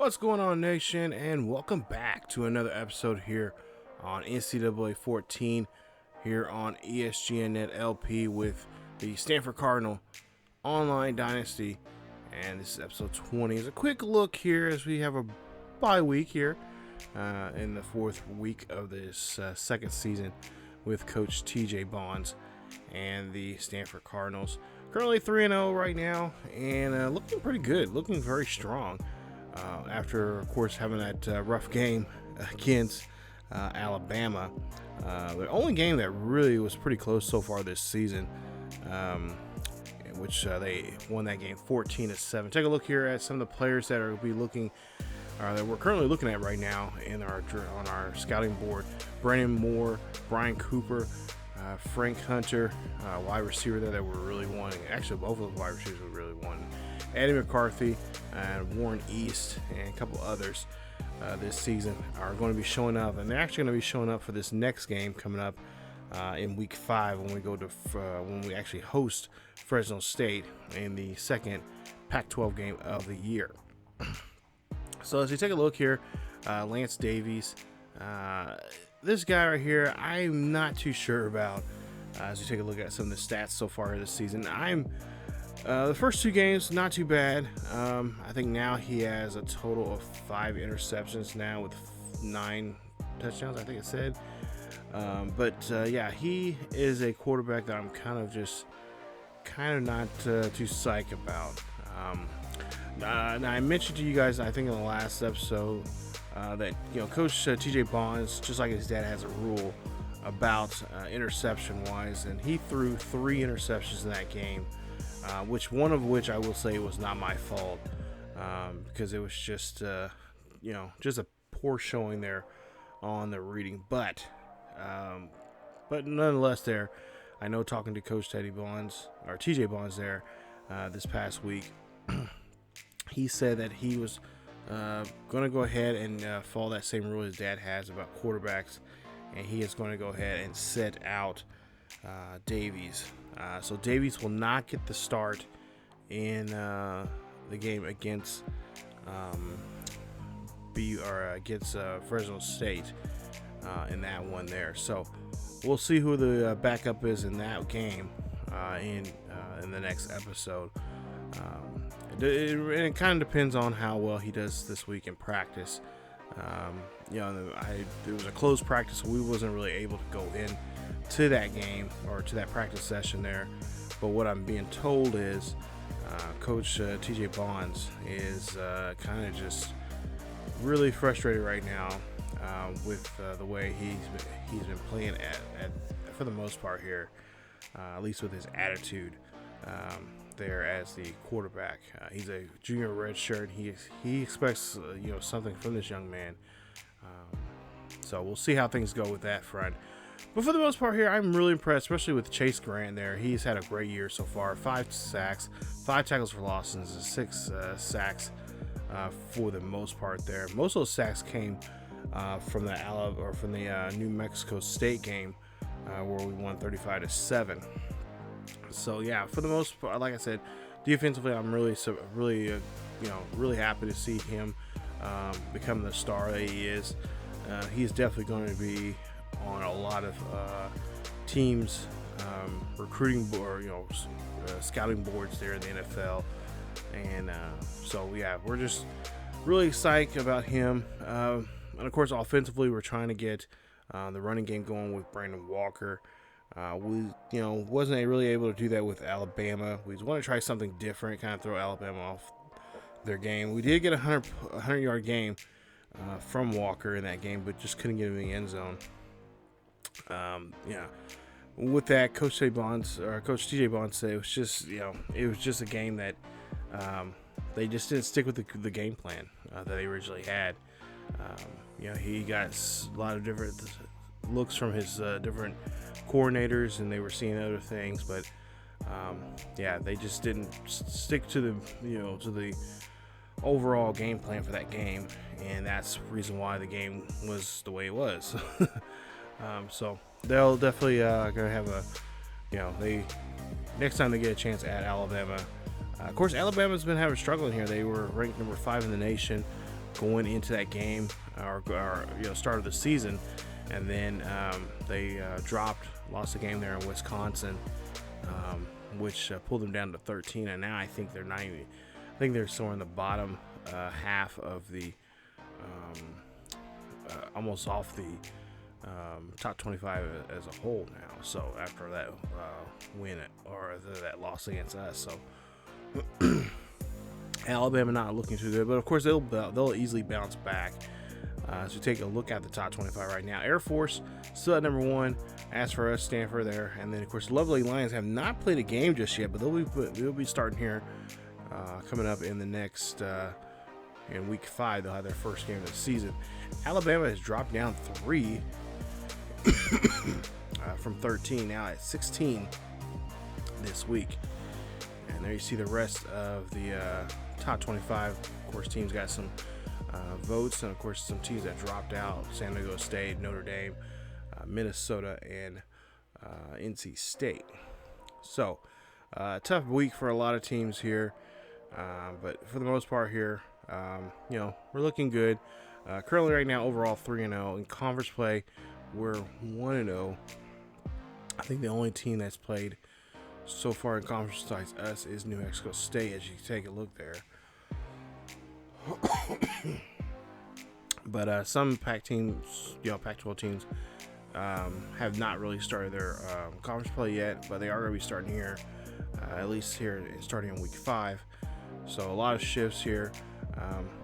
What's going on, nation, and welcome back to another episode here on NCAA 14 here on ESGNet LP with the Stanford Cardinal online Dynasty, and this is episode 20. It's a quick look here as we have a bye week here in the fourth week of this second season with Coach TJ Bonds and the Stanford Cardinals. Currently 3-0 right now, and looking pretty good, looking very strong. After, of course, having that rough game against Alabama, the only game that really was pretty close so far this season, which they won that game 14-7. Take a look here at some of the players that are that we're currently looking at right now on our scouting board. Brandon Moore, Brian Cooper, Frank Hunter, wide receiver there that we're really wanting. Actually, both of the wide receivers we really wanting. Eddie McCarthy and Warren East and a couple others this season are going to be showing up, and they're actually going to be showing up for this next game coming up in week 5 when we go to when we actually host Fresno State in the second Pac-12 game of the year. So as you take a look here, Lance Davies, this guy right here, I'm not too sure about. As you take a look at some of the stats so far this season, the first 2 games, not too bad. I think now he has a total of 5 interceptions now with 9 touchdowns, I think it said. Yeah, he is a quarterback that I'm kind of not too psyched about. Now I mentioned to you guys, I think in the last episode, that Coach TJ Bonds, just like his dad, has a rule about interception wise, and he threw 3 interceptions in that game. One of which I will say was not my fault, because it was just a poor showing there on the reading. But nonetheless, there, I know talking to Coach TJ Bonds there this past week, he said that he was going to go ahead and follow that same rule his dad has about quarterbacks, and he is going to go ahead and set out Davies. So Davies will not get the start in the game against Fresno State in that one there. So we'll see who the backup is in that game in the next episode. It kind of depends on how well he does this week in practice. There was a closed practice, so we wasn't really able to go in to that game or to that practice session there. But what I'm being told is Coach TJ Bonds is kind of just really frustrated right now with the way he's been playing at for the most part here, at least with his attitude there as the quarterback. He's a junior redshirt. He expects something from this young man. So we'll see how things go with that front. But for the most part here, I'm really impressed, especially with Chase Grant there. He's had a great year so far. 5 sacks, 5 tackles for losses, and 6 sacks for the most part there. Most of those sacks came from the New Mexico State game where we won 35-7. So yeah, for the most part, like I said, defensively, I'm really happy to see him become the star that he is. He's definitely going to be on a lot of teams' recruiting board, scouting boards there in the NFL, and so yeah, we're just really psyched about him. And of course, offensively, we're trying to get the running game going with Brandon Walker. We wasn't really able to do that with Alabama. We want to try something different, kind of throw Alabama off their game. We did get a 100-yard game from Walker in that game, but just couldn't get him in the end zone. With that, Coach TJ Bonds said it was just a game that they just didn't stick with the game plan that they originally had. He got a lot of different looks from his different coordinators, and they were seeing other things, but they just didn't stick to the overall game plan for that game, and that's the reason why the game was the way it was. So they'll definitely gonna have next time they get a chance at Alabama. Of course, Alabama's been struggling here. They were ranked number 5 in the nation going into that game or start of the season, and then they lost the game there in Wisconsin, which pulled them down to 13, and now I think they're not even. I think they're somewhere in the bottom half of the, almost off the top 25 as a whole now. So after that win or that loss against us, so Alabama not looking too good, but of course they'll easily bounce back. As we take a look at the top 25 right now, Air Force still at number 1. As for us, Stanford there, and then of course Lovely Lions have not played a game just yet, but they'll be starting here coming up in the next in week 5. They'll have their first game of the season. Alabama has dropped down 3 from 13, now at 16 this week. And there you see the rest of the top 25. Of course, teams got some votes, and of course some teams that dropped out: San Diego State, Notre Dame, Minnesota, and NC State. So tough week for a lot of teams here, but for the most part here, we're looking good. Currently right now overall 3-0 in conference play. We're 1-0. I think the only team that's played so far in conference besides us is New Mexico State, as you take a look there. But some Pac teams, Pac-12 teams, have not really started their conference play yet, but they are going to be starting here, at least here starting in week 5. So a lot of shifts here.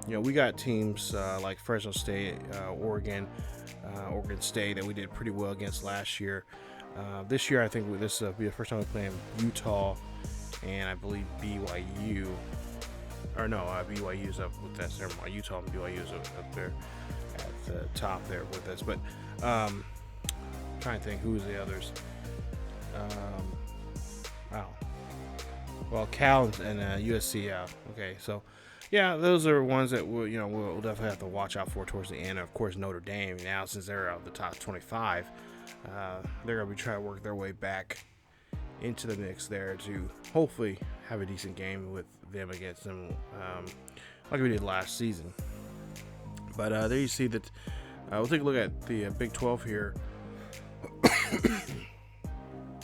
We got teams like Fresno State, Oregon State that we did pretty well against last year. This year, I think this will be the first time we're playing Utah, and I believe BYU. Or no, BYU's up with us. Never mind, Utah and BYU's up there at the top there with us. But trying to think who's the others. Wow. Well, Cal and USC out. Okay, so yeah, those are ones that we'll definitely have to watch out for towards the end. Of course, Notre Dame now, since they're out of the top 25, they're gonna be trying to work their way back into the mix there to hopefully have a decent game with them against them, like we did last season. But there you see that. We'll take a look at the Big 12 here,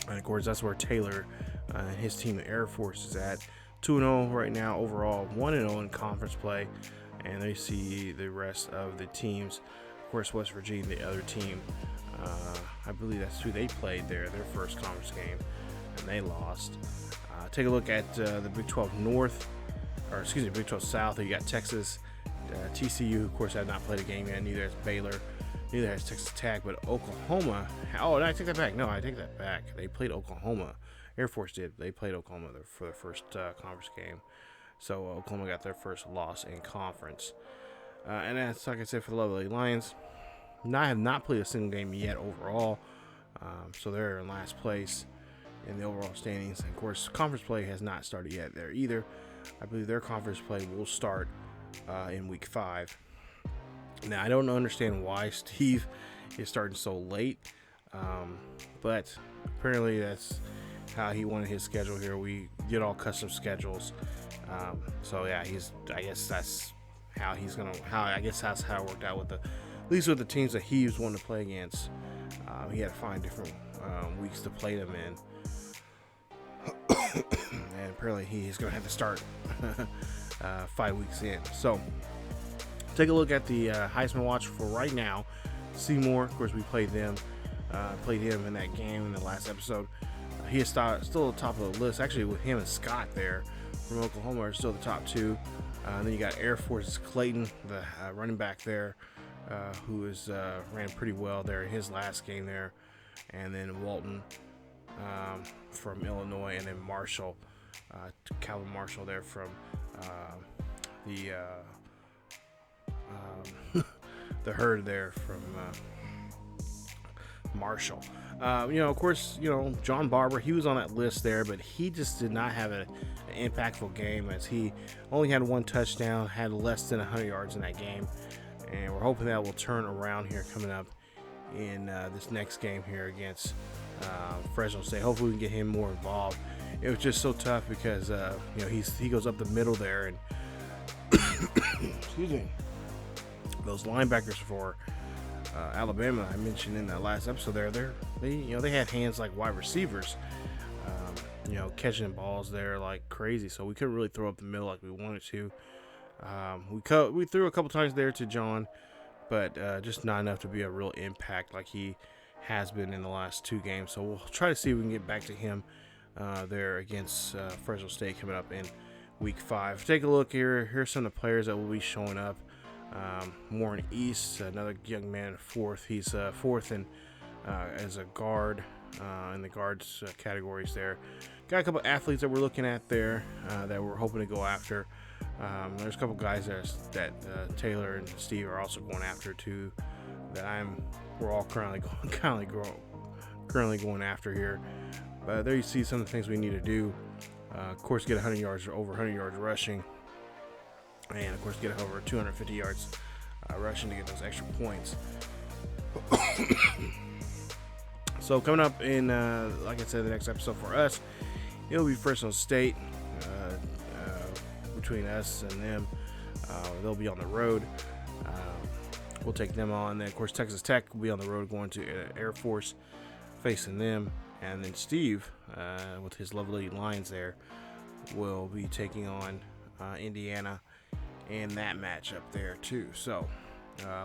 and of course that's where Taylor and his team, the Air Force, is at 2-0 right now overall, 1-0 in conference play, and they see the rest of the teams. Of course, West Virginia, the other team, I believe that's who they played their first conference game, and they lost. Take a look at the Big 12 North, or excuse me, Big 12 South. You got Texas, TCU, of course, have not played a game yet. Neither has Baylor, neither has Texas Tech, but Oklahoma. Oh, no, I take that back. No, I take that back. They played Oklahoma. Air Force did. They played Oklahoma for their first conference game. So Oklahoma got their first loss in conference. And that's, like I said, for the Lovely Lions. I have not played a single game yet overall. So they're in last place in the overall standings. And of course, conference play has not started yet there either. I believe their conference play will start in week 5. Now, I don't understand why Steve is starting so late. But apparently that's how he wanted his schedule here. We did all custom schedules. So yeah, I guess that's how it worked out with at least with the teams that he was wanting to play against. He had to find different weeks to play them in. And apparently he's going to have to start 5 weeks in. So take a look at the Heisman Watch for right now. Seymour, of course, we played him in that game in the last episode. He is still at the top of the list. Actually, with him and Scott there from Oklahoma are still the top 2. Then you got Air Force's Clayton, the running back there, who ran pretty well there in his last game there. And then Walton from Illinois, and then Marshall, Calvin Marshall there from the herd there from Marshall. Of course, John Barber, he was on that list there, but he just did not have an impactful game, as he only had 1 touchdown, had less than 100 yards in that game. And we're hoping that will turn around here coming up in this next game here against Fresno State. Hopefully we can get him more involved. It was just so tough because he goes up the middle there, and excuse me, those linebackers for Alabama, I mentioned in that last episode they had hands like wide receivers, catching balls there like crazy. So we couldn't really throw up the middle like we wanted to. We threw a couple times there to John, but just not enough to be a real impact like he has been in the last 2 games. So we'll try to see if we can get back to him there against Fresno State coming up in week 5. Take a look here. Here's some of the players that will be showing up. Warren East, another young man, fourth. He's fourth in as a guard in the guards categories there. Got a couple athletes that we're looking at there that we're hoping to go after. There's a couple guys that Taylor and Steve are also going after too. We're all currently going after here. But there you see some of the things we need to do. Of course, get 100 yards or over 100 yards rushing. And, of course, get over 250 yards rushing to get those extra points. So, coming up in, like I said, the next episode for us, it'll be Fresno State. Between us and them, they'll be on the road. We'll take them on. Then, of course, Texas Tech will be on the road going to Air Force, facing them. And then Steve, with his lovely Lions there, will be taking on Indiana in that matchup there too. So,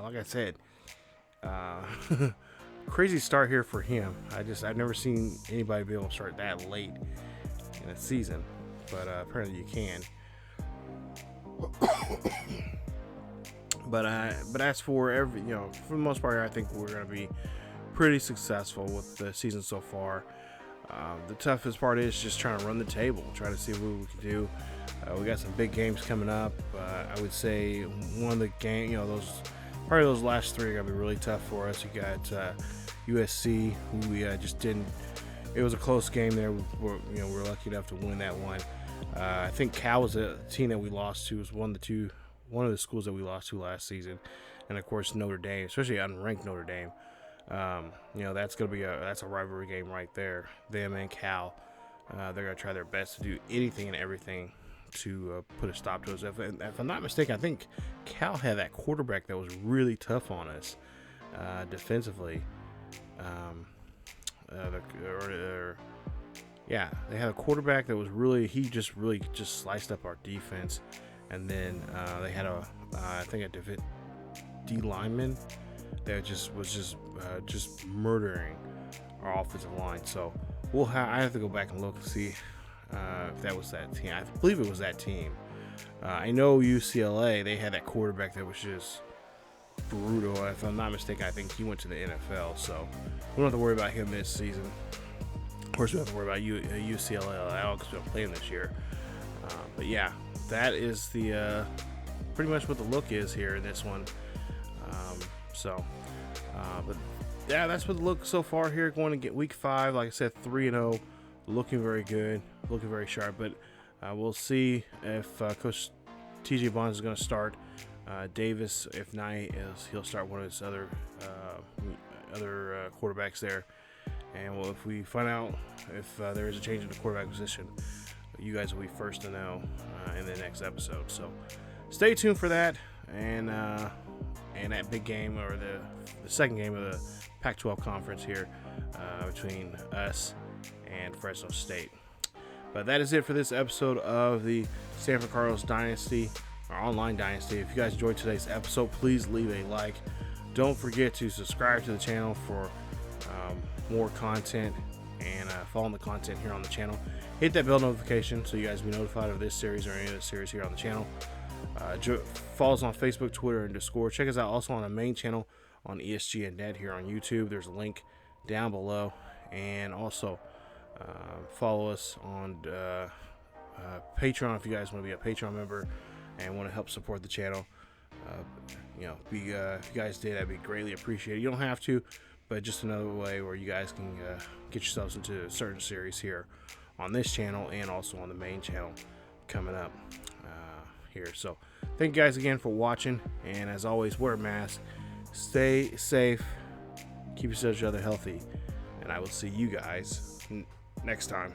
like I said, crazy start here for him. I've never seen anybody be able to start that late in a season, but apparently you can. But as for for the most part, I think we're going to be pretty successful with the season so far. The toughest part is just trying to run the table, try to see what we can do. We got some big games coming up. I would say one of the those last 3 are gonna be really tough for us. You got USC, who we just didn't. It was a close game there. We're lucky enough to win that one. I think Cal was a team that we lost to. Was one of the schools that we lost to last season, and of course Notre Dame, especially unranked Notre Dame. That's gonna be that's a rivalry game right there. Them and Cal, they're gonna try their best to do anything and everything to put a stop to us. If I'm not mistaken, I think Cal had that quarterback that was really tough on us defensively. They had a quarterback that was really sliced up our defense, and then they had I think a D lineman that was just murdering our offensive line. So I have to go back and look and see if that was that team. I believe it was that team. I know UCLA, they had that quarterback that was just brutal. If I'm not mistaken, I think he went to the NFL. So we don't have to worry about him this season. Of course, we don't have to worry about UCLA at all because we don't play him this year. But yeah, that is the pretty much what the look is here in this one. But yeah, that's what the look so far here. Going to get week 5, like I said, 3-0, looking very good, looking very sharp. But we'll see if Coach TJ Bonds is going to start. Davis, if not, he'll start one of his other quarterbacks there. And if we find out if there is a change in the quarterback position, you guys will be first to know in the next episode. So stay tuned for that. And that big game, or the second game of the Pac-12 conference here between us and Fresno State. But that is it for this episode of the Stanford Cardinals Dynasty, our online Dynasty. If you guys enjoyed today's episode, please leave a like. Don't forget to subscribe to the channel for more content, and following the content here on the channel. Hit that bell notification so you guys will be notified of this series or any other series here on the channel. Follow us on Facebook, Twitter, and Discord. Check us out also on the main channel on ESGNet here on YouTube. There's a link down below. And also follow us on Patreon if you guys want to be a Patreon member and want to help support the channel. If you guys did, that'd be greatly appreciated. You don't have to, but just another way where you guys can get yourselves into a certain series here on this channel and also on the main channel coming up here. So thank you guys again for watching, and as always, wear a mask, stay safe, keep each other healthy, and I will see you guys next time.